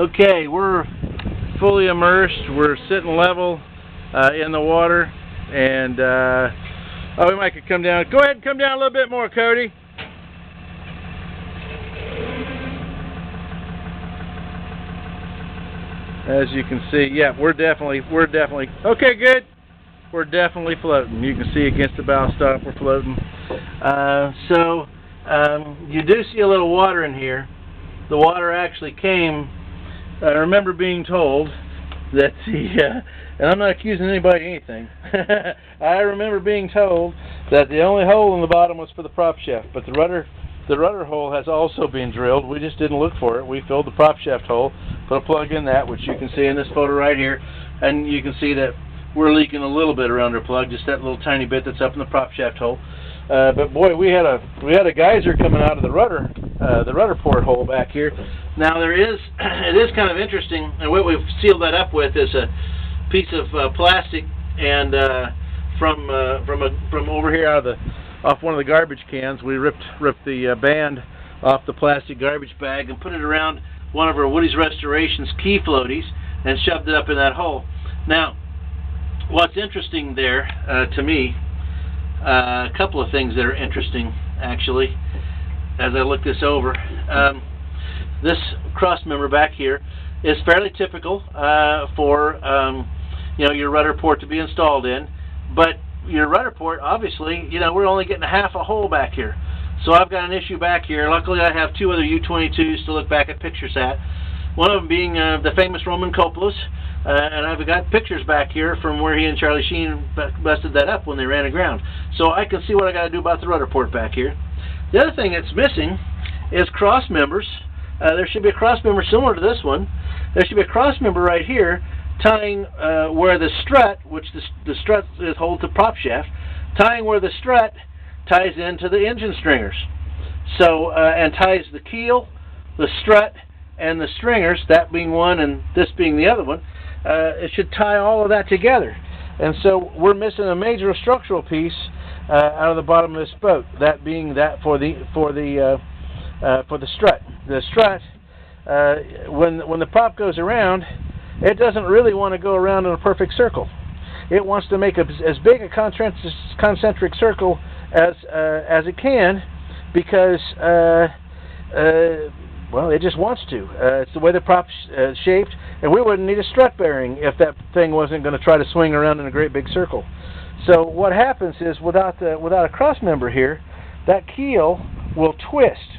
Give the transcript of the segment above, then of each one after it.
Okay, we're fully immersed. We're sitting level in the water, and we might could come down. Go ahead and come down a little bit more, Cody. As you can see, yeah, we're definitely okay. Good. We're definitely floating. You can see against the bow stop, we're floating. You do see a little water in here. The water actually came. I remember being told that and I'm not accusing anybody of anything. I remember being told that the only hole in the bottom was for the prop shaft, but the rudder hole has also been drilled. We just didn't look for it. We filled the prop shaft hole, put a plug in that, which you can see in this photo right here, and you can see that we're leaking a little bit around our plug, just that little tiny bit that's up in the prop shaft hole. But boy, we had a geyser coming out of the rudder port hole back here. Now it is kind of interesting, and what we've sealed that up with is a piece of plastic, and from over here off one of the garbage cans, we ripped the band off the plastic garbage bag and put it around one of our Woody's Restorations key floaties and shoved it up in that hole. Now, what's interesting there to me, a couple of things that are interesting actually as I look this over. This cross member back here is fairly typical for your rudder port to be installed in, but your rudder port, obviously, we're only getting half a hole back here. So I've got an issue back here. Luckily, I have two other U-22s to look back at pictures at. One of them being the famous Roman Coppolas, and I've got pictures back here from where he and Charlie Sheen busted that up when they ran aground. So I can see what I got to do about the rudder port back here. The other thing that's missing is cross members. There should be a cross member similar to this one. There should be a cross member right here tying where the strut, which the strut is hold to prop shaft, tying where the strut ties into the engine stringers. So and ties the keel, the strut, and the stringers, that being one and this being the other one. It should tie all of that together. And so we're missing a major structural piece out of the bottom of this boat. That being that for the strut. The strut, when the prop goes around, it doesn't really want to go around in a perfect circle. It wants to make as big a concentric circle as it can, because well, it just wants to. It's the way the prop's shaped, and we wouldn't need a strut bearing if that thing wasn't going to try to swing around in a great big circle. So what happens is, without a cross member here, that keel will twist,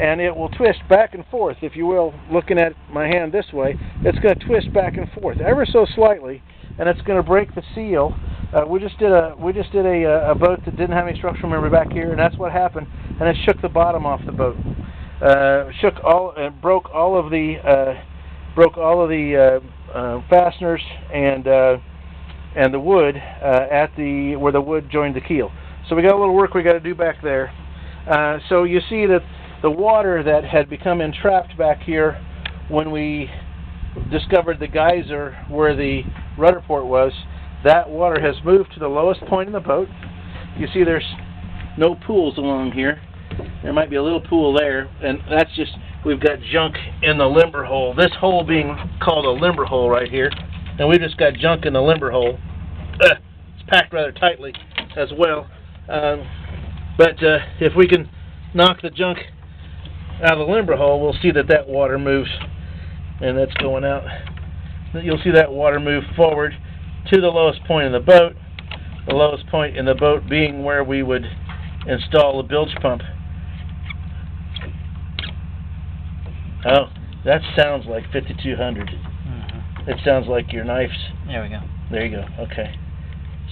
and it will twist back and forth, if you will. Looking at my hand this way, it's going to twist back and forth ever so slightly, and it's going to break the seal. We just did a boat that didn't have any structural member back here, and that's what happened, and it shook the bottom off the boat. Broke all of the fasteners and the wood at where the wood joined the keel. So we got a little work we got to do back there. So you see that the water that had become entrapped back here when we discovered the geyser where the rudder port was, that water has moved to the lowest point in the boat. You see there's no pools along here. There might be a little pool there, and that's just, we've got junk in the limber hole. This hole being called a limber hole right here, and we've just got junk in the limber hole. It's packed rather tightly as well. But if we can knock the junk out of the limber hole, we'll see that water moves, and that's going out. You'll see that water move forward to the lowest point in the boat, the lowest point in the boat being where we would install a bilge pump. Oh, that sounds like 5200. Mm-hmm. It sounds like your knife's... There we go. There you go, okay.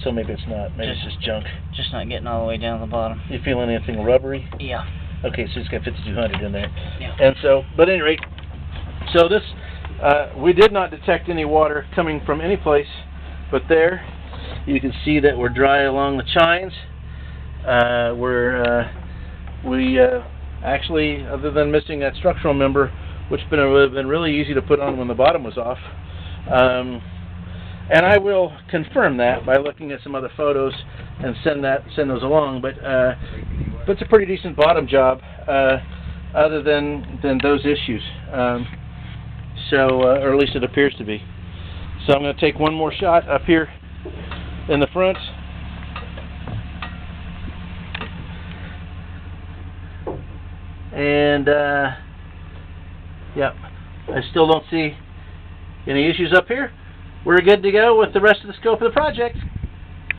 So maybe it's not. Maybe it's just junk. Just not getting all the way down the bottom. You feeling anything rubbery? Yeah. Okay, so it's got 5200 in there. Yeah. And so, but at any rate, so this, we did not detect any water coming from any place, but there, you can see that we're dry along the chines. We actually, other than missing that structural member, which would have been really easy to put on when the bottom was off, and I will confirm that by looking at some other photos and send those along. But it's a pretty decent bottom job, other than those issues. So, or at least it appears to be. So I'm going to take one more shot up here in the front. And, yep, I still don't see any issues up here. We're good to go with the rest of the scope of the project.